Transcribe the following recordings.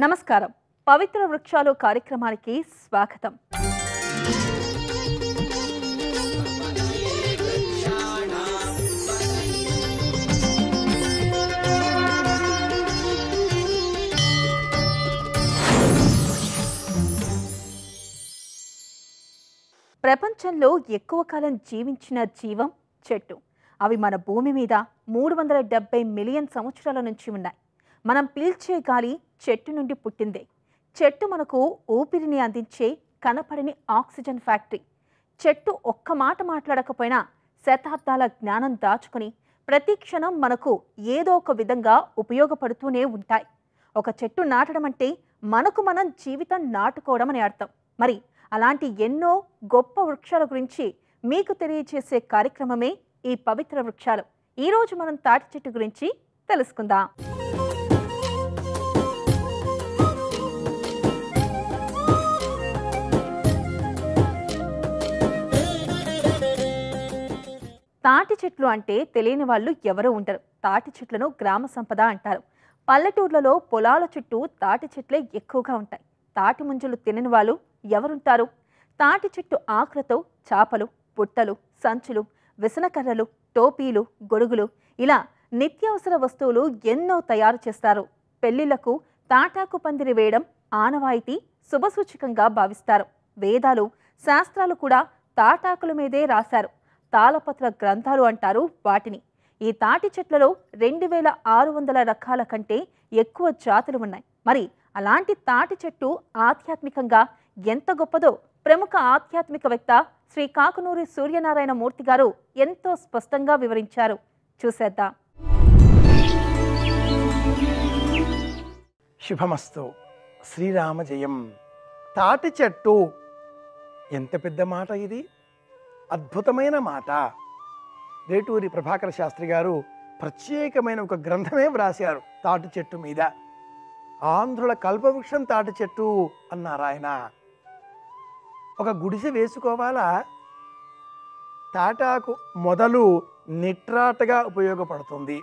నమస్కారం. పవిత్ర వృక్షాలు కార్యక్రమానికి స్వాగతం. ప్రపంచంలో ఎక్కువ కాలం జీవించిన జీవం చెట్టు. అవి మన భూమి మీద 370 మిలియన్ సంవత్సరాల నుంచి ఉన్నాయి. మనం పీల్చే గాలి చెట్టు నుండి పుట్టిందే. చెట్టు మనకు ఊపిరిని అందించే కనపడని ఆక్సిజన్ ఫ్యాక్టరీ. చెట్టు ఒక్క మాట మాట్లాడకపోయినా శతాబ్దాల జ్ఞానం దాచుకొని ప్రతి క్షణం మనకు ఏదో ఒక విధంగా ఉపయోగపడుతూనే ఉంటాయి. ఒక చెట్టు నాటడం అంటే మనకు మనం జీవితం నాటుకోవడం అని అర్థం. మరి అలాంటి ఎన్నో గొప్ప వృక్షాల గురించి మీకు తెలియజేసే కార్యక్రమమే ఈ పవిత్ర వృక్షాలు. ఈరోజు మనం తాటి చెట్టు గురించి తెలుసుకుందాం. తాటి చెట్లు అంటే తెలియని వాళ్ళు ఎవరూ ఉండరు. తాటి చెట్లను గ్రామ సంపద అంటారు. పల్లెటూర్లలో పొలాల చుట్టూ తాటి చెట్లే ఎక్కువగా ఉంటాయి. తాటి ముంజలు తినని వాళ్ళు ఎవరుంటారు? తాటి చెట్టు ఆకులతో చాపలు, పుట్టలు, సంచులు, విసనకర్రలు, టోపీలు, గొడుగులు ఇలా నిత్యావసర వస్తువులు ఎన్నో తయారు చేస్తారు. పెళ్లిళ్లకు తాటాకు పందిరి వేయడం ఆనవాయితీ, శుభసూచకంగా భావిస్తారు. వేదాలు, శాస్త్రాలు కూడా తాటాకుల మీదే రాశారు. తాళపత్ర గ్రంథాలు అంటారు వాటిని. ఈ తాటి చెట్లలో 2600 రకాల కంటే ఎక్కువ జాతులు ఉన్నాయి. మరి అలాంటి తాటి చెట్టు ఆధ్యాత్మికంగా ఎంత గొప్పదో ప్రముఖ ఆధ్యాత్మికవేత్త శ్రీ కాకునూరి సూర్యనారాయణ మూర్తి గారు ఎంతో స్పష్టంగా వివరించారు. చూసేద్దాం. శుభమస్తు. శ్రీరామ జయం. తాటి చెట్టు ఎంత పెద్ద మాట ఇది! అద్భుతమైన మాట. వేటూరి ప్రభాకర శాస్త్రి గారు ప్రత్యేకమైన ఒక గ్రంథమే వ్రాశారు తాటి చెట్టు మీద. ఆంధ్రుల కల్పవృక్షం తాటి చెట్టు అన్నారు ఆయన. ఒక గుడిసె వేసుకోవాలా? తాటాకు మొదలు నిట్రాటగా ఉపయోగపడుతుంది.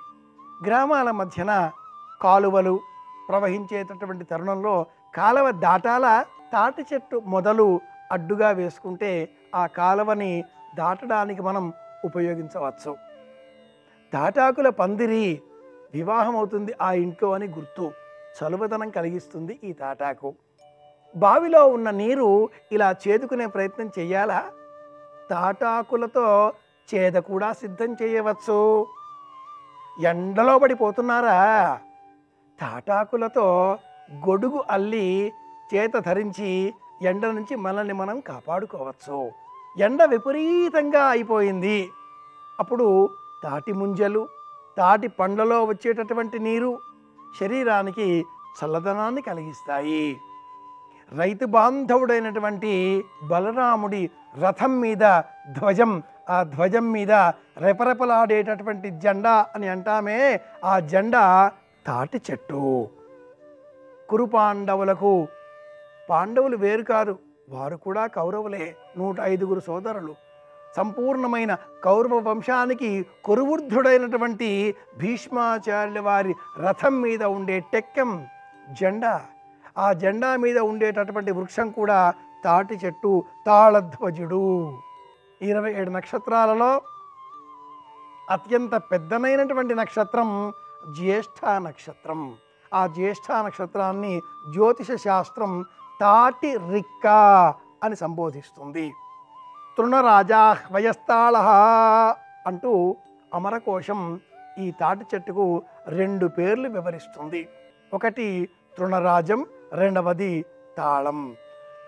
గ్రామాల మధ్యన కాలువలు ప్రవహించేటటువంటి తరుణంలో కాలువ దాటాల తాటి చెట్టు మొదలు అడ్డుగా వేసుకుంటే ఆ కాలువని దాటడానికి మనం ఉపయోగించవచ్చు. తాటాకుల పందిరి వివాహం అవుతుంది ఆ ఇంట్లో అని గుర్తు. చలువదనం కలిగిస్తుంది ఈ తాటాకు. బావిలో ఉన్న నీరు ఇలా చేదుకునే ప్రయత్నం చెయ్యాలా? తాటాకులతో చేద కూడా సిద్ధం చేయవచ్చు. ఎండలో పడిపోతున్నారా? తాటాకులతో గొడుగు అల్లి చేత ధరించి ఎండ నుంచి మనల్ని మనం కాపాడుకోవచ్చు. ఎండ విపరీతంగా అయిపోయింది. అప్పుడు తాటి ముంజలు, తాటి పండ్లలో వచ్చేటటువంటి నీరు శరీరానికి చల్లదనాన్ని కలిగిస్తాయి. రైతు బాంధవుడైనటువంటి బలరాముడి రథం మీద ధ్వజం, ఆ ధ్వజం మీద రెపరెపలాడేటటువంటి జెండా అని అంటామే, ఆ జెండా తాటి చెట్టు. కురు పాండవులకు, పాండవులు వేరు కాదు, వారు కూడా కౌరవులే. 105 సోదరులు. సంపూర్ణమైన కౌరవ వంశానికి కురువృద్ధుడైనటువంటి భీష్మాచార్యుల వారి రథం మీద ఉండే టెక్కం జెండా. ఆ జెండా మీద ఉండేటటువంటి వృక్షం కూడా తాటి చెట్టు, తాళధ్వజుడు. 27 నక్షత్రాలలో అత్యంత పెద్దనైనటువంటి నక్షత్రం జ్యేష్ఠ నక్షత్రం. ఆ జ్యేష్ఠ నక్షత్రాన్ని జ్యోతిష శాస్త్రం తాటి రిక్క అని సంబోధిస్తుంది. తృణరాజా వయస్తాళ అంటూ అమరకోశం ఈ తాటి చెట్టుకు 2 పేర్లు వివరిస్తుంది. ఒకటి తృణరాజం, రెండవది తాళం.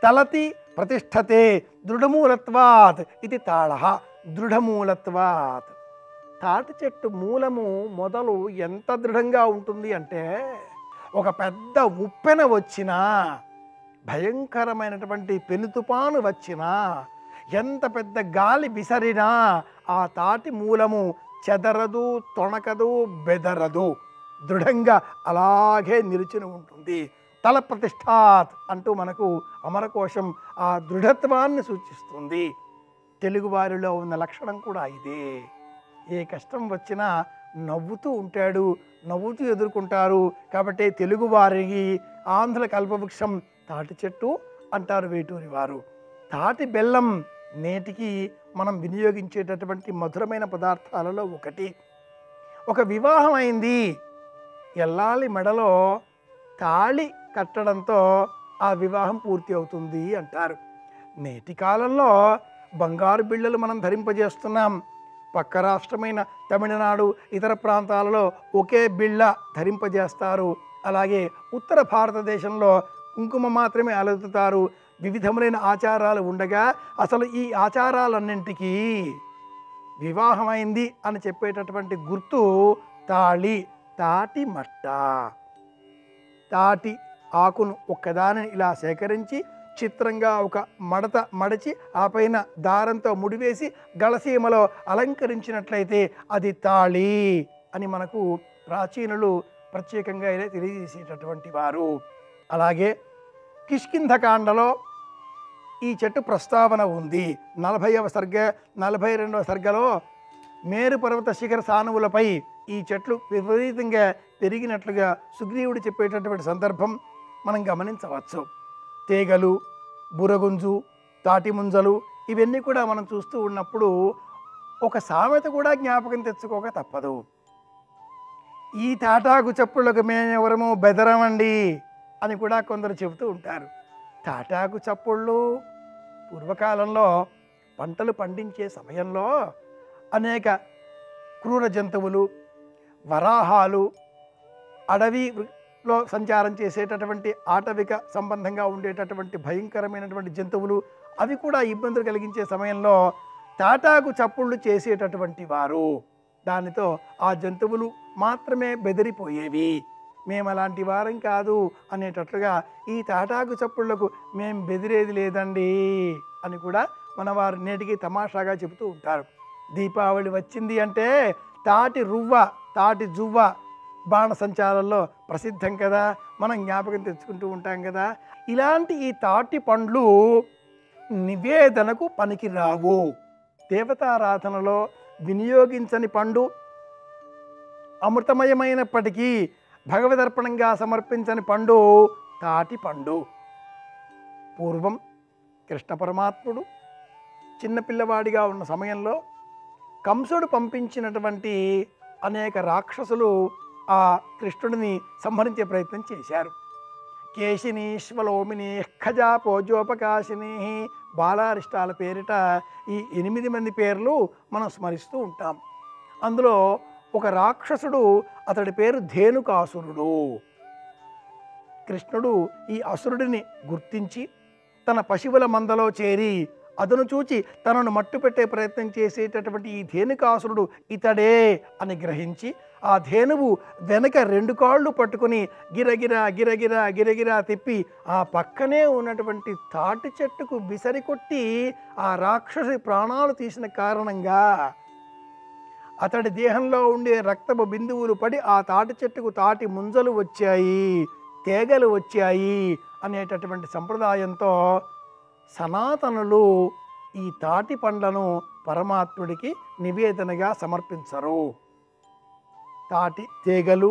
తలతి ప్రతిష్టతే దృఢమూలత్వాత్ ఇది తాళ. దృఢమూలత్వాత్. తాటి చెట్టు మూలము మొదలు ఎంత దృఢంగా ఉంటుంది అంటే, ఒక పెద్ద ఉప్పెన వచ్చినా, భయంకరమైనటువంటి పెనుతుపాను వచ్చినా, ఎంత పెద్ద గాలి విసరినా ఆ తాటి మూలము చెదరదు, తొణకదు, బెదరదు. దృఢంగా అలాగే నిలిచిన ఉంటుంది. తల ప్రతిష్టాత్ అంటూ మనకు అమరకోశం ఆ దృఢత్వాన్ని సూచిస్తుంది. తెలుగువారిలో ఉన్న లక్షణం కూడా ఇదే. ఏ కష్టం వచ్చినా నవ్వుతూ ఉంటాడు, నవ్వుతూ ఎదుర్కొంటారు. కాబట్టి తెలుగు వారికి ఆంధ్ర కల్పవృక్షం తాటి చెట్టు అంటారు వేటూరి వారు. తాటి బెల్లం నేటికి మనం వినియోగించేటటువంటి మధురమైన పదార్థాలలో ఒకటి. ఒక వివాహం అయింది, ఎల్లాలి మెడలో తాళి కట్టడంతో ఆ వివాహం పూర్తి అవుతుంది అంటారు. నేటి కాలంలో బంగారు బిళ్ళలు మనం ధరింపజేస్తున్నాం. పక్క రాష్ట్రమైన తమిళనాడు ఇతర ప్రాంతాలలో ఒకే బిళ్ళ ధరింపజేస్తారు. అలాగే ఉత్తర భారతదేశంలో కుంకుమ మాత్రమే అలుతుతారు. వివిధములైన ఆచారాలు ఉండగా అసలు ఈ ఆచారాలన్నింటికీ వివాహమైంది అని చెప్పేటటువంటి గుర్తు తాళి, తాటి మట్ట. తాటి ఆకును ఒక్కదానిని ఇలా సేకరించి చిత్రంగా ఒక మడత మడిచి ఆ పైన దారంతో ముడివేసి గళసీమలో అలంకరించినట్లయితే అది తాళి అని మనకు ప్రాచీనులు ప్రత్యేకంగా తెలియజేసేటటువంటి వారు. అలాగే కిష్కింధకాండలో ఈ చెట్టు ప్రస్తావన ఉంది. 40వ సర్గ 42వ సర్గలో మేరు పర్వత శిఖర సానువులపై ఈ చెట్లు విపరీతంగా పెరిగినట్లుగా సుగ్రీవుడు చెప్పేటటువంటి సందర్భం మనం గమనించవచ్చు. తీగలు, బురగుంజు, తాటి ముంజలు ఇవన్నీ కూడా మనం చూస్తూ ఉన్నప్పుడు ఒక సామెత కూడా జ్ఞాపకం తెచ్చుకోక తప్పదు. ఈ తాటాకు చప్పుళ్ళకు మేమెవరము బెదరమండి అని కూడా కొందరు చెబుతూ ఉంటారు. తాటాకు చప్పుళ్ళు పూర్వకాలంలో పంటలు పండించే సమయంలో అనేక క్రూర జంతువులు, వరాహాలు, అడవిలో సంచారం చేసేటటువంటి ఆటవిక సంబంధంగా ఉండేటటువంటి భయంకరమైనటువంటి జంతువులు అవి కూడా ఇబ్బందులు కలిగించే సమయంలో తాటాకు చప్పుళ్ళు చేసేటటువంటి వారు. దానితో ఆ జంతువులు మాత్రమే బెదిరిపోయేవి. మేము అలాంటి వారం కాదు అనేటట్లుగా ఈ తాటాకు చప్పుళ్లకు మేము బెదిరేది లేదండి అని కూడా మన వారు నేటికి తమాషాగా చెబుతూ ఉంటారు. దీపావళి వచ్చింది అంటే తాటి రువ్వ, తాటి జువ్వ బాణసంచారంలో ప్రసిద్ధం కదా, మనం జ్ఞాపకం తెచ్చుకుంటూ ఉంటాం కదా. ఇలాంటి ఈ తాటి పండ్లు నివేదనకు పనికి రావు. దేవతారాధనలో వినియోగించని పండు, అమృతమయమైనప్పటికీ భగవదర్పణంగా సమర్పించని పండు తాటి పండు. పూర్వం కృష్ణ పరమాత్ముడు చిన్నపిల్లవాడిగా ఉన్న సమయంలో కంసుడు పంపించినటువంటి అనేక రాక్షసులు ఆ కృష్ణుడిని సంహరించే ప్రయత్నం చేశారు. కేశిని, శ్వలోమిని, ఖజా, పోజోపకాశిని, బాలారిష్టాల పేరిట ఈ 8 మంది పేర్లు మనం స్మరిస్తూ ఉంటాం. అందులో ఒక రాక్షసుడు, అతడి పేరు ధేనుకాసురుడు. కృష్ణుడు ఈ అసురుడిని గుర్తించి తన పశువుల మందలో చేరి అతను చూచి తనను మట్టుపెట్టే ప్రయత్నం చేసేటటువంటి ఈ ధేనుకాసురుడు ఇతడే అని గ్రహించి ఆ ధేనువు వెనక 2 కాళ్ళు పట్టుకుని గిరగిరా గిరగిరా గిరగిరా తిప్పి ఆ పక్కనే ఉన్నటువంటి తాటి చెట్టుకు విసరి కొట్టి ఆ రాక్షసి ప్రాణాలు తీసిన కారణంగా అతడి దేహంలో ఉండే రక్తపు బిందువులు పడి ఆ తాటి చెట్టుకు తాటి ముంజలు వచ్చాయి, తీగలు వచ్చాయి అనేటటువంటి సంప్రదాయంతో సనాతనులు ఈ తాటి పండ్లను పరమాత్ముడికి నివేదనగా సమర్పించరు. తాటి తీగలు,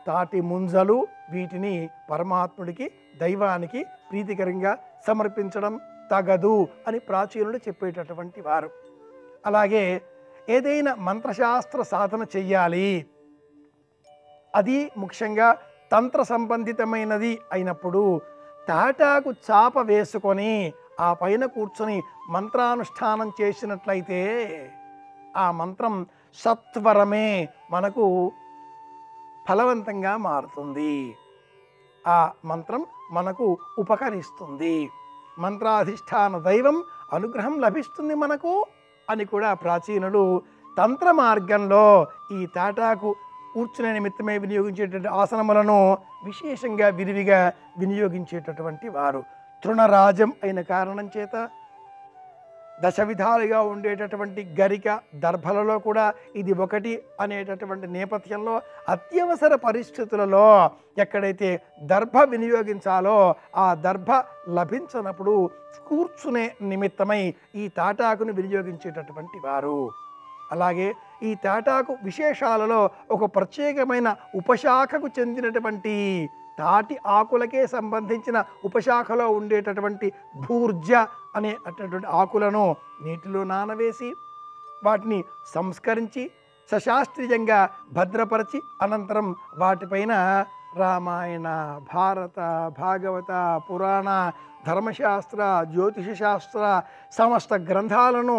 తాటి ముంజలు వీటిని పరమాత్ముడికి, దైవానికి ప్రీతికరంగా సమర్పించడం తగదు అని ప్రాచీనులు చెప్పేటటువంటి వారు. అలాగే ఏదైనా మంత్రశాస్త్ర సాధన చెయ్యాలి, అది ముఖ్యంగా తంత్ర సంబంధితమైనది అయినప్పుడు తాటాకు చాప వేసుకొని ఆ పైన కూర్చొని మంత్రానుష్ఠానం చేసినట్లయితే ఆ మంత్రం సత్వరమే మనకు ఫలవంతంగా మారుతుంది. ఆ మంత్రం మనకు ఉపకరిస్తుంది. మంత్రాధిష్టాన దైవం అనుగ్రహం లభిస్తుంది మనకు అని కూడా ప్రాచీనులు తంత్ర మార్గంలో ఈ తాటాకు కూర్చునే నిమిత్తమే వినియోగించేటటువంటి ఆసనములను విశేషంగా విరివిగా వినియోగించేటటువంటి వారు. తృణరాజం అయిన కారణం చేత దశ విధాలుగా ఉండేటటువంటి గరిక, దర్భలలో కూడా ఇది ఒకటి అనేటటువంటి నేపథ్యంలో అత్యవసర పరిస్థితులలో ఎక్కడైతే దర్భ వినియోగించాలో ఆ దర్భ లభించినప్పుడు కూర్చునే నిమిత్తమై ఈ తాటాకును వినియోగించేటటువంటి వారు. అలాగే ఈ తాటాకు విశేషాలలో ఒక ప్రత్యేకమైన ఉపశాఖకు చెందినటువంటి తాటి ఆకులకే సంబంధించిన ఉపశాఖలో ఉండేటటువంటి భూర్జ అనేటటువంటి ఆకులను నీటిలో నానవేసి వాటిని సంస్కరించి సశాస్త్రీయంగా భద్రపరిచి అనంతరం వాటిపైన రామాయణ, భారత, భాగవత, పురాణ, ధర్మశాస్త్ర, జ్యోతిష శాస్త్ర సమస్త గ్రంథాలను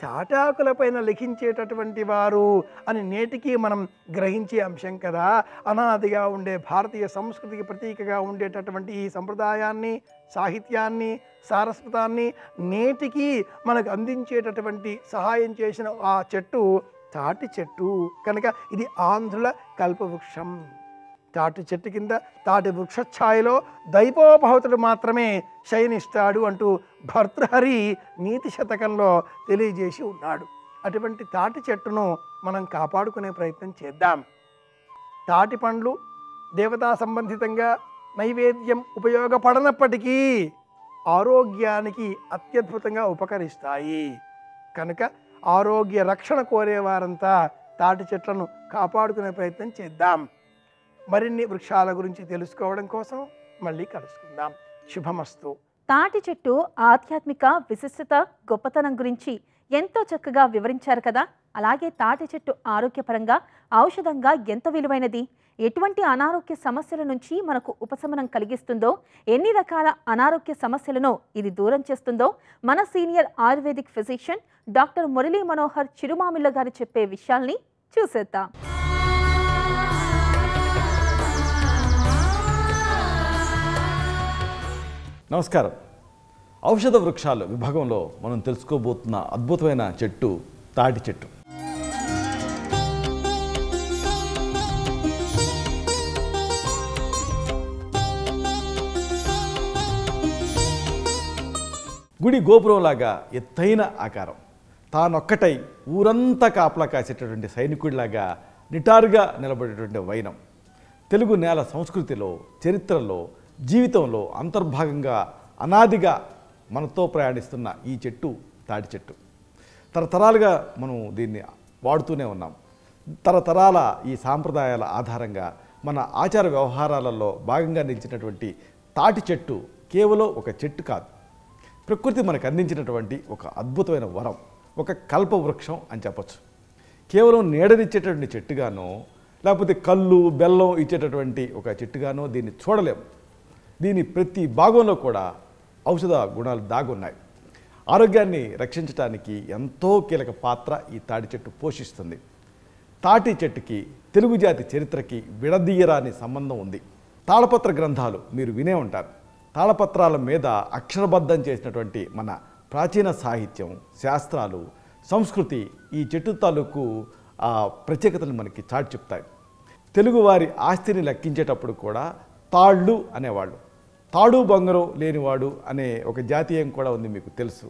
తాటాకులపైన లిఖించేటటువంటి వారు అని నేటికి మనం గ్రహించే అంశం కదా. అనాదిగా ఉండే భారతీయ సంస్కృతికి ప్రతీకగా ఉండేటటువంటి ఈ సంప్రదాయాన్ని, సాహిత్యాన్ని, సారస్వతాన్ని నేటికి మనకు అందించేటటువంటి సహాయం చేసిన ఆ చెట్టు తాటి చెట్టు కనుక ఇది ఆంధ్రుల కల్పవృక్షం. తాటి చెట్టు కింద తాటి వృక్షఛాయలో దైపోపహతుడు మాత్రమే శయనిస్తాడు అంటూ భర్తృహరి నీతి శతకంలో తెలియజేసి ఉన్నాడు. అటువంటి తాటి చెట్టును మనం కాపాడుకునే ప్రయత్నం చేద్దాం. తాటి పండ్లు దేవతా సంబంధితంగా నైవేద్యం ఉపయోగపడనప్పటికీ ఆరోగ్యానికి అత్యద్భుతంగా ఉపకరిస్తాయి కనుక ఆరోగ్య రక్షణ కోరేవారంతా తాటి చెట్లను కాపాడుకునే ప్రయత్నం చేద్దాం. మరిన్ని వృక్షాల గురించి తెలుసుకోవడం కోసం మళ్ళీ కలుసుకుందాం. శుభమస్తు. తాటి చెట్టు ఆధ్యాత్మిక విశిష్టత, గొప్పతనం గురించి ఎంతో చక్కగా వివరించారు కదా. అలాగే తాటి చెట్టు ఆరోగ్యపరంగా, ఔషధంగా ఎంత విలువైనది, ఎటువంటి అనారోగ్య సమస్యల నుంచి మనకు ఉపశమనం కలిగిస్తుందో, ఎన్ని రకాల అనారోగ్య సమస్యలను ఇది దూరం చేస్తుందో మన senior ayurvedic physician doctor Murali Manohar Chirumamilla గారు చెప్పే విషయాల్ని చూసేద్దాం. నమస్కారం. ఔషధ వృక్షాలు విభాగంలో మనం తెలుసుకోబోతున్న అద్భుతమైన చెట్టు తాటి చెట్టు. గుడి గోపురంలాగా ఎత్తైన ఆకారం, తానొక్కటై ఊరంతా కాపలా కాసేటటువంటి సైనికుడిలాగా నిటారుగా నిలబడేటువంటి వైనం, తెలుగు నేల సంస్కృతిలో, చరిత్రలో, జీవితంలో అంతర్భాగంగా అనాదిగా మనతో ప్రయాణిస్తున్న ఈ చెట్టు తాటి చెట్టు. తరతరాలుగా మనం దీన్ని వాడుతూనే ఉన్నాం. తరతరాల ఈ సాంప్రదాయాల ఆధారంగా మన ఆచార వ్యవహారాలలో భాగంగా నిలిచినటువంటి తాటి చెట్టు కేవలం ఒక చెట్టు కాదు, ప్రకృతి మనకు అందించినటువంటి ఒక అద్భుతమైన వరం, ఒక కల్పవృక్షం అని చెప్పచ్చు. కేవలం నీడనిచ్చేటటువంటి చెట్టుగానో లేకపోతే కళ్ళు బెల్లం ఇచ్చేటటువంటి ఒక చెట్టుగానో దీన్ని చూడలేము. దీని ప్రతి భాగంలో కూడా ఔషధ గుణాలు దాగున్నాయి. ఆరోగ్యాన్ని రక్షించడానికి ఎంతో కీలక పాత్ర ఈ తాటి చెట్టు పోషిస్తుంది. తాటి చెట్టుకి తెలుగు జాతి చరిత్రకి విడదీయరాని సంబంధం ఉంది. తాళపత్ర గ్రంథాలు మీరు వినే ఉంటారు. తాళపత్రాల మీద అక్షరబద్ధం చేసినటువంటి మన ప్రాచీన సాహిత్యం, శాస్త్రాలు, సంస్కృతి ఈ చెట్టు తాలూకు ప్రత్యేకతలు మనకి చాటి చెప్తాయి. తెలుగువారి ఆస్తిని లెక్కించేటప్పుడు కూడా తాళ్ళు అనేవాళ్ళు. తాడు బంగారం లేనివాడు అనే ఒక జాతీయం కూడా ఉంది, మీకు తెలుసు.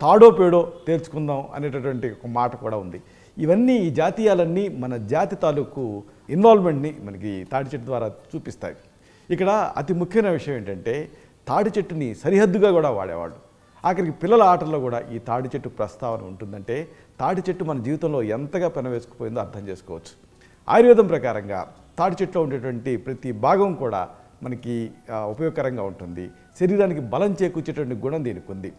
తాడో పేడో తేల్చుకుందాం అనేటటువంటి ఒక మాట కూడా ఉంది. ఇవన్నీ ఈ జాతీయాలన్నీ మన జాతి తాలూకు ఇన్వాల్వ్మెంట్ని మనకి తాటి చెట్టు ద్వారా చూపిస్తాయి. ఇక్కడ అతి ముఖ్యమైన విషయం ఏంటంటే తాటి చెట్టుని సరిహద్దుగా కూడా వాడేవాళ్ళు. ఆఖరికి పిల్లల ఆటల్లో కూడా ఈ తాటి చెట్టు ప్రస్తావన ఉంటుందంటే తాటి చెట్టు మన జీవితంలో ఎంతగా పెనవేసుకుపోయిందో అర్థం చేసుకోవచ్చు. ఆయుర్వేదం ప్రకారంగా తాటి చెట్టులో ఉండేటువంటి ప్రతి భాగం కూడా మనకి ఉపయోగకరంగా ఉంటుంది. శరీరానికి బలం చేకూర్చేటువంటి గుణం దీనికి ఉంది.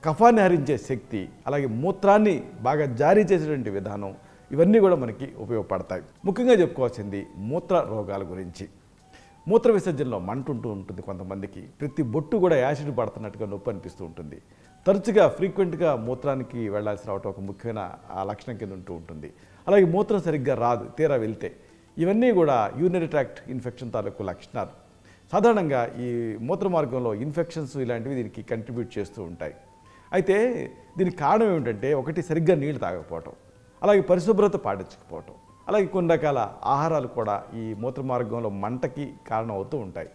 కఫాన్ని హరించే శక్తి, అలాగే మూత్రాన్ని బాగా జారీ చేసేటువంటి విధానం, ఇవన్నీ కూడా మనకి ఉపయోగపడతాయి. ముఖ్యంగా చెప్పుకోవాల్సింది మూత్ర రోగాల గురించి. మూత్ర విసర్జనలో మంటుంటూ ఉంటుంది కొంతమందికి. ప్రతి బొట్టు కూడా యాసిడ్ పడుతున్నట్టుగా నొప్పి అనిపిస్తూ ఉంటుంది. తరచుగా ఫ్రీక్వెంట్గా మూత్రానికి వెళ్లాల్సి రావటం ఒక ముఖ్యమైన లక్షణం కింద ఉంటూ ఉంటుంది. అలాగే మూత్రం సరిగ్గా రాదు తీరా వెళ్తే. ఇవన్నీ కూడా యూరినరీ ట్రాక్ట్ ఇన్ఫెక్షన్ తాలూకు లక్షణాలు. సాధారణంగా ఈ మూత్ర మార్గంలో ఇన్ఫెక్షన్స్ ఇలాంటివి దీనికి కంట్రిబ్యూట్ చేస్తూ ఉంటాయి. అయితే దీనికి కారణం ఏమిటంటే ఒకటి సరిగ్గా నీళ్లు తాగకపోవటం, అలాగే పరిశుభ్రత పాటించకపోవటం, అలాగే కొన్ని రకాల ఆహారాలు కూడా ఈ మూత్ర మార్గంలో మంటకి కారణం అవుతూ ఉంటాయి.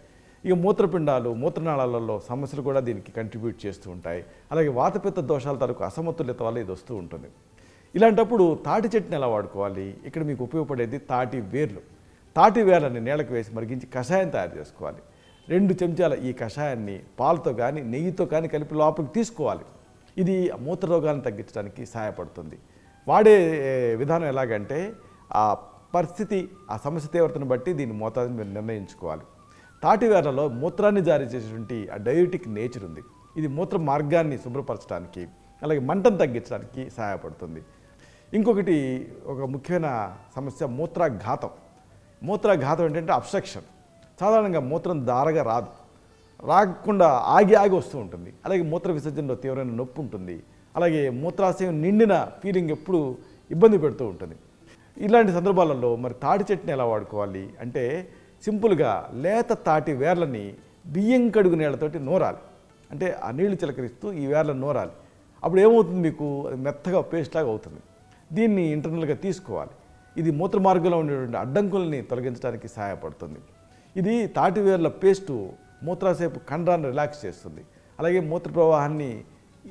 ఇక మూత్రపిండాలు, మూత్రనాళాలలో సమస్యలు కూడా దీనికి కంట్రిబ్యూట్ చేస్తూ ఉంటాయి. అలాగే వాతపిత్త దోషాల తాలూకు అసమతుల్యత వల్ల ఇది వస్తూ ఉంటుంది. ఇలాంటప్పుడు తాటి చెట్టుని ఎలా వాడుకోవాలి? ఇక్కడ మీకు ఉపయోగపడేది తాటి వేర్లు. తాటి వేర్లని నీళ్ళకి వేసి మరిగించి కషాయం తయారు చేసుకోవాలి. 2 చెంచాల ఈ కషాయాన్ని పాలతో కానీ నెయ్యితో కానీ కలిపి లోపలికి తీసుకోవాలి. ఇది మూత్ర రోగాలను తగ్గించడానికి సహాయపడుతుంది. వాడే విధానం ఎలాగంటే ఆ పరిస్థితి, ఆ సమస్య తీవ్రతను బట్టి దీని మోతాదుని మీరు నిర్ణయించుకోవాలి. తాటివేర్లలో మూత్రాన్ని జారీ చేసేటువంటి ఆ డయూటిక్ నేచర్ ఉంది. ఇది మూత్ర మార్గాన్ని శుభ్రపరచడానికి, అలాగే మంటను తగ్గించడానికి సహాయపడుతుంది. ఇంకొకటి ఒక ముఖ్యమైన సమస్య మూత్రాఘాతం. మూత్రాఘాతం ఏంటంటే అబ్స్ట్రక్షన్. సాధారణంగా మూత్రం దారగా రాకుండా ఆగి వస్తూ ఉంటుంది. అలాగే మూత్ర విసర్జనలో తీవ్రమైన నొప్పి ఉంటుంది. అలాగే మూత్రాశయం నిండిన ఫీలింగ్ ఎప్పుడు ఇబ్బంది పెడుతూ ఉంటుంది. ఇలాంటి సందర్భాలలో మరి తాటి చెట్టుని ఎలా వాడుకోవాలి అంటే సింపుల్గా లేత తాటి వేర్లని బియ్యం కడుగు నీళ్ళతోటి నూరాలి. అంటే ఆ నీళ్లు చిలకరిస్తూ ఈ వేర్లను నూరాలి. అప్పుడు ఏమవుతుంది, మీకు అది మెత్తగా పేస్ట్ లాగా అవుతుంది. దీన్ని ఇంటర్నల్గా తీసుకోవాలి. ఇది మూత్ర మార్గంలో ఉండేటువంటి అడ్డంకుల్ని తొలగించడానికి సహాయపడుతుంది. ఇది తాటి వేర్ల పేస్టు మూత్రాశయపు కండరాన్ని రిలాక్స్ చేస్తుంది. అలాగే మూత్ర ప్రవాహాన్ని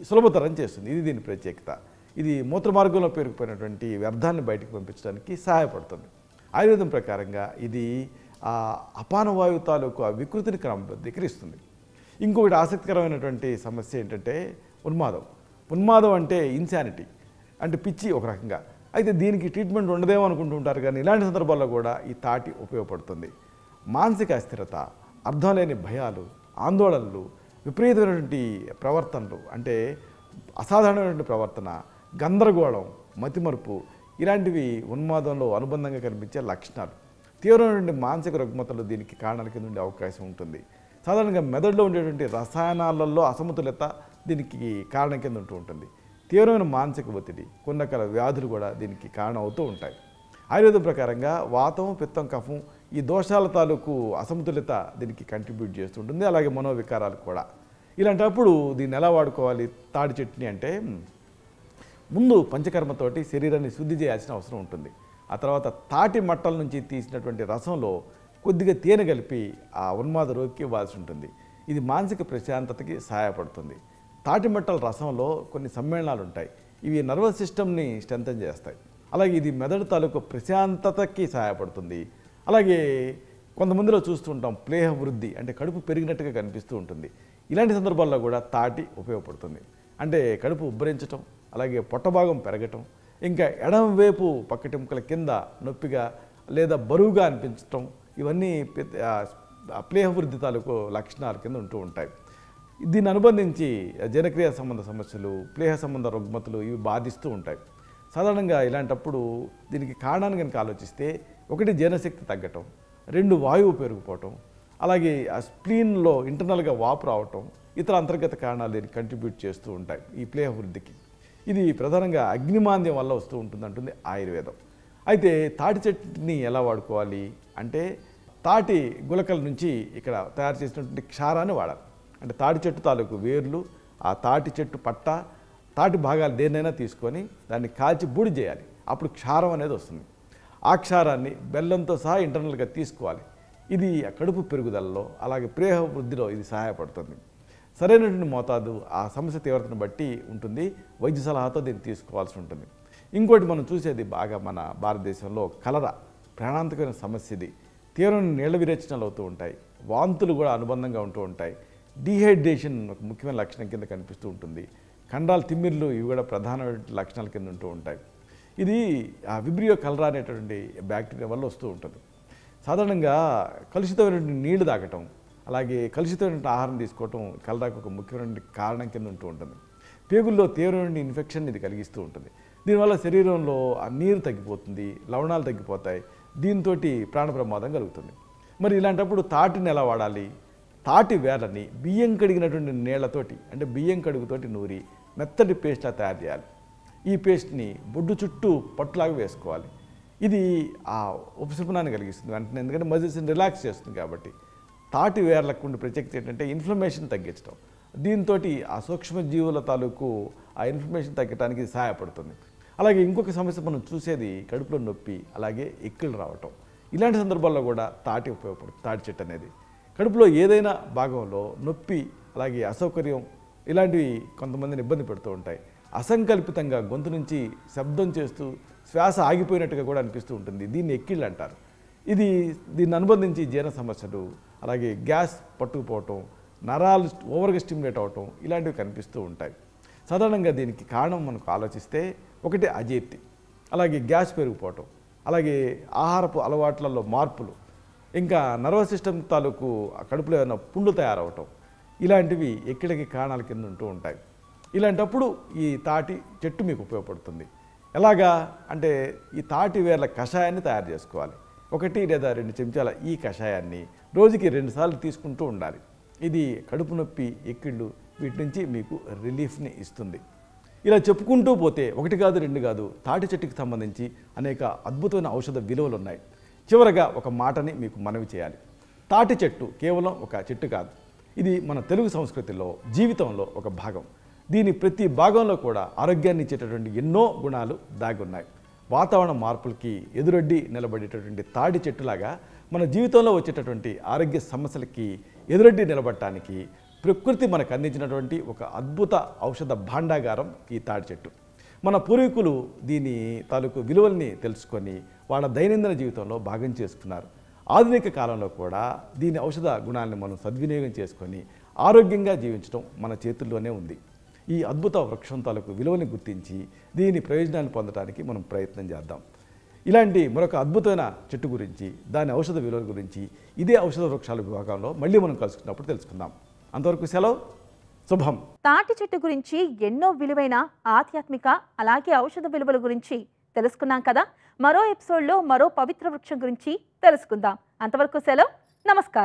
సులభతరం చేస్తుంది. ఇది దీని ప్రత్యేకత. ఇది మూత్ర మార్గంలో పేరుకుపోయినటువంటి వ్యర్థాన్ని బయటకు పంపించడానికి సహాయపడుతుంది. ఆయుర్వేదం ప్రకారంగా ఇది అపానవాయు తాలూకు ఆ వికృతిని క్రమబద్ధీకరిస్తుంది. ఇంకొకటి ఆసక్తికరమైనటువంటి సమస్య ఏంటంటే ఉన్మాదం అంటే ఇన్సానిటీ, అంటే పిచ్చి ఒక రకంగా. అయితే దీనికి ట్రీట్మెంట్ ఉండదేమో అనుకుంటూ ఉంటారు, కానీ ఇలాంటి సందర్భాల్లో కూడా ఈ తాటి ఉపయోగపడుతుంది. మానసిక అస్థిరత, అర్థం లేని భయాలు, ఆందోళనలు, విపరీతమైనటువంటి ప్రవర్తనలు, అంటే అసాధారణమైనటువంటి ప్రవర్తన, గందరగోళం, మతిమరుపు, ఇలాంటివి ఉన్మాదంలో అనుబంధంగా కనిపించే లక్షణాలు. తీవ్రమైనటువంటి మానసిక రుగ్మతలు దీనికి కారణాల కింద ఉండే అవకాశం ఉంటుంది. సాధారణంగా మెదడులో ఉండేటువంటి రసాయనాలలో అసమతుల్యత దీనికి కారణం కింద ఉంటూ ఉంటుంది. తీవ్రమైన మానసిక ఒత్తిడి, కొన్ని రకాల వ్యాధులు కూడా దీనికి కారణం అవుతూ ఉంటాయి. ఆయుర్వేదం ప్రకారంగా వాతం, పిత్తం, కఫం ఈ దోషాల తాలూకు అసమతుల్యత దీనికి కంట్రిబ్యూట్ చేస్తుంటుంది. అలాగే మనోవికారాలు కూడా. ఇలాంటప్పుడు దీన్ని ఎలా వాడుకోవాలి తాటి చెట్టుని అంటే ముందు పంచకర్మతోటి శరీరాన్ని శుద్ధి చేయాల్సిన అవసరం ఉంటుంది. ఆ తర్వాత తాటి మట్టల నుంచి తీసినటువంటి రసంలో కొద్దిగా తేనె కలిపి ఆ ఉన్మాద రోగికి ఇవ్వాల్సి ఉంటుంది. ఇది మానసిక ప్రశాంతతకి సహాయపడుతుంది. తాటి మట్టల రసంలో కొన్ని సమ్మేళనాలు ఉంటాయి. ఇవి నర్వస్ సిస్టమ్ని స్ట్రెంథన్ చేస్తాయి. అలాగే ఇది మెదడు తాలూకు ప్రశాంతతకి సహాయపడుతుంది. అలాగే కొంతమందిలో చూస్తుంటాం ప్లేహ వృద్ధి, అంటే కడుపు పెరిగినట్టుగా కనిపిస్తూ ఉంటుంది. ఇలాంటి సందర్భాల్లో కూడా తాటి ఉపయోగపడుతుంది. అంటే కడుపు ఉబ్బరించటం, అలాగే పొట్టభాగం పెరగటం, ఇంకా ఎడమవైపు పక్కటెముకల కింద నొప్పిగా లేదా బరువుగా అనిపించటం, ఇవన్నీ ప్లేహ వృద్ధి తాలూకు లక్షణాల కింద ఉంటూ ఉంటాయి. దీన్ని అనుబంధించి జీర్ణక్రియ సంబంధ సమస్యలు, ప్లేహ సంబంధ రుగ్మతలు ఇవి బాధిస్తూ ఉంటాయి. సాధారణంగా ఇలాంటప్పుడు దీనికి కారణాన్ని కనుక ఆలోచిస్తే, ఒకటి జీర్ణశక్తి తగ్గటం, 2 వాయువు పెరిగిపోవటం, అలాగే ఆ స్ప్లీన్లో ఇంటర్నల్గా వాపు రావటం, ఇతర అంతర్గత కారణాలు దీనికి కంట్రిబ్యూట్ చేస్తూ ఉంటాయి ఈ ప్లేహ వృద్ధికి. ఇది ప్రధానంగా అగ్నిమాంద్యం వల్ల వస్తూ ఉంటుందంటుంది ఆయుర్వేదం. అయితే తాటి చెట్టుని ఎలా వాడుకోవాలి అంటే తాటి గులకల నుంచి ఇక్కడ తయారు చేసినటువంటి క్షారాన్ని వాడాలి. అంటే తాటి చెట్టు తాలూకు వేర్లు, ఆ తాటి చెట్టు పట్ట, తాటి భాగాలు దేన్నైనా తీసుకొని దాన్ని కాల్చి బూడి చేయాలి. అప్పుడు క్షారం అనేది వస్తుంది. ఆ క్షారాన్ని బెల్లంతో సహా ఇంటర్నల్గా తీసుకోవాలి. ఇది కడుపు పెరుగుదలలో, అలాగే ప్రేహ వృద్ధిలో ఇది సహాయపడుతుంది. సరైనటువంటి మోతాదు ఆ సమస్య తీవ్రతను బట్టి ఉంటుంది. వైద్య సలహాతో దీన్ని తీసుకోవాల్సి ఉంటుంది. ఇంకోటి మనం చూసేది బాగా మన భారతదేశంలో కలరా ప్రాణాంతకమైన సమస్య. ఇది తీవ్రమైన నీళ్ల విరేచనాలు అవుతూ ఉంటాయి. వాంతులు కూడా అనుబంధంగా ఉంటూ ఉంటాయి. డీహైడ్రేషన్ ఒక ముఖ్యమైన లక్షణం కింద కనిపిస్తూ ఉంటుంది. కండాల తిమ్మిర్లు ఇవి కూడా ప్రధానమైన లక్షణాల కింద ఉంటూ ఉంటాయి. ఇది ఆ విబ్రియో కలరా అనేటువంటి బ్యాక్టీరియా వల్ల వస్తూ ఉంటుంది. సాధారణంగా కలుషితమైనటువంటి నీళ్లు తాగటం, అలాగే కలుషితమైన ఆహారం తీసుకోవటం కలరాకు ఒక ముఖ్యమైన కారణం కింద ఉంటూ ఉంటుంది. పేగుల్లో తీవ్రమైన ఇన్ఫెక్షన్ ఇది కలిగిస్తూ ఉంటుంది. దీనివల్ల శరీరంలో ఆ నీరు తగ్గిపోతుంది, లవణాలు తగ్గిపోతాయి. దీంతో ప్రాణ ప్రమాదం కలుగుతుంది. మరి ఇలాంటప్పుడు తాటిని ఎలా వాడాలి? తాటి వేర్లని బియ్యం కడిగినటువంటి నీళ్లతోటి, అంటే బియ్యం కడుగుతోటి నూరి మెత్తటి పేస్ట్లా తయారు చేయాలి. ఈ పేస్ట్ని బొడ్డు చుట్టూ పట్టులాగా వేసుకోవాలి. ఇది ఆ ఉపశమనాన్ని కలిగిస్తుంది వెంటనే, ఎందుకంటే మజిల్స్ని రిలాక్స్ చేస్తుంది కాబట్టి. తాటి వేర్లకు ఉండే ప్రత్యేకత ఏంటంటే ఇన్ఫ్లమేషన్ తగ్గించడం. దీంతో ఆ సూక్ష్మజీవుల తాలూకు ఆ ఇన్ఫ్లమేషన్ తగ్గడానికి ఇది సహాయపడుతుంది. అలాగే ఇంకొక సమస్య మనం చూసేది కడుపులో నొప్పి, అలాగే ఎక్కిళ్ళు రావటం. ఇలాంటి సందర్భాల్లో కూడా తాటి ఉపయోగపడుతుంది. తాటి చెట్టు అనేది కడుపులో ఏదైనా భాగంలో నొప్పి, అలాగే అసౌకర్యం ఇలాంటివి కొంతమందిని ఇబ్బంది పెడుతూ ఉంటాయి. అసంకల్పితంగా గొంతు నుంచి శబ్దం చేస్తూ శ్వాస ఆగిపోయినట్టుగా కూడా అనిపిస్తూ ఉంటుంది. దీన్ని ఎక్కిళ్ళు అంటారు. దీన్ని అనుబంధించి జీర్ణ సమస్యలు, అలాగే గ్యాస్ పట్టుకుపోవటం, నరాలు ఓవర్గా స్టిమ్యులేట్ అవటం ఇలాంటివి కనిపిస్తూ ఉంటాయి. సాధారణంగా దీనికి కారణం మనకు ఆలోచిస్తే, ఒకటి అజీర్తి. అలాగే గ్యాస్ పెరిగిపోవటం, అలాగే ఆహారపు అలవాట్లలో మార్పులు, ఇంకా నర్వస్ సిస్టమ్ తాలూకు కడుపులో ఏమైనా పుండ్లు తయారవటం, ఇలాంటివి ఎక్కడికి కారణాల కింద ఉంటూ ఉంటాయి. ఇలాంటప్పుడు ఈ తాటి చెట్టు మీకు ఉపయోగపడుతుంది. ఎలాగా అంటే ఈ తాటి వేర్ల కషాయాన్ని తయారు చేసుకోవాలి. 1 లేదా 2 చెంచాల ఈ కషాయాన్ని రోజుకి 2 సార్లు తీసుకుంటూ ఉండాలి. ఇది కడుపు నొప్పి, ఎక్కిళ్ళు వీటి నుంచి మీకు రిలీఫ్ని ఇస్తుంది. ఇలా చెప్పుకుంటూ పోతే 1 కాదు 2 కాదు తాటి చెట్టుకి సంబంధించి అనేక అద్భుతమైన ఔషధ విలువలు ఉన్నాయి. చివరగా ఒక మాటని మీకు మనవి చేయాలి. తాటి చెట్టు కేవలం ఒక చెట్టు కాదు, ఇది మన తెలుగు సంస్కృతిలో జీవితంలో ఒక భాగం. దీని ప్రతి భాగంలో కూడా ఆరోగ్యాన్ని ఇచ్చేటటువంటి ఎన్నో గుణాలు దాగి ఉన్నాయి. వాతావరణ మార్పులకి ఎదురొడ్డి నిలబడేటటువంటి తాటి చెట్టులాగా మన జీవితంలో వచ్చేటటువంటి ఆరోగ్య సమస్యలకి ఎదురొడ్డి నిలబడటానికి ప్రకృతి మనకు అందించినటువంటి ఒక అద్భుత ఔషధ భాండాగారం ఈ తాటి చెట్టు. మన పూర్వీకులు దీని తాలూకు విలువల్ని తెలుసుకొని వాళ్ళ దైనందిన జీవితంలో భాగం చేసుకున్నారు. ఆధునిక కాలంలో కూడా దీని ఔషధ గుణాలను మనం సద్వినియోగం చేసుకొని ఆరోగ్యంగా జీవించడం మన చేతుల్లోనే ఉంది. ఈ అద్భుత వృక్షం తాలూకు విలువని గుర్తించి దీని ప్రయోజనాలు పొందడానికి మనం ప్రయత్నం చేద్దాం. ఇలాంటి మరొక అద్భుతమైన చెట్టు గురించి, దాని ఔషధ విలువల గురించి ఇదే ఔషధ వృక్షాల విభాగంలో మళ్ళీ మనం కలుసుకున్నప్పుడు తెలుసుకుందాం. అంతవరకు సెలవు, శుభం. తాటి చెట్టు గురించి ఎన్నో విలువైన ఆధ్యాత్మిక అలాగే ఔషధ విలువల గురించి తెలుసుకున్నాం కదా. మరో ఎపిసోడ్లో మరో పవిత్ర వృక్షం గురించి తెలుసుకుందాం. అంతవరకు సెలవు, నమస్కారం.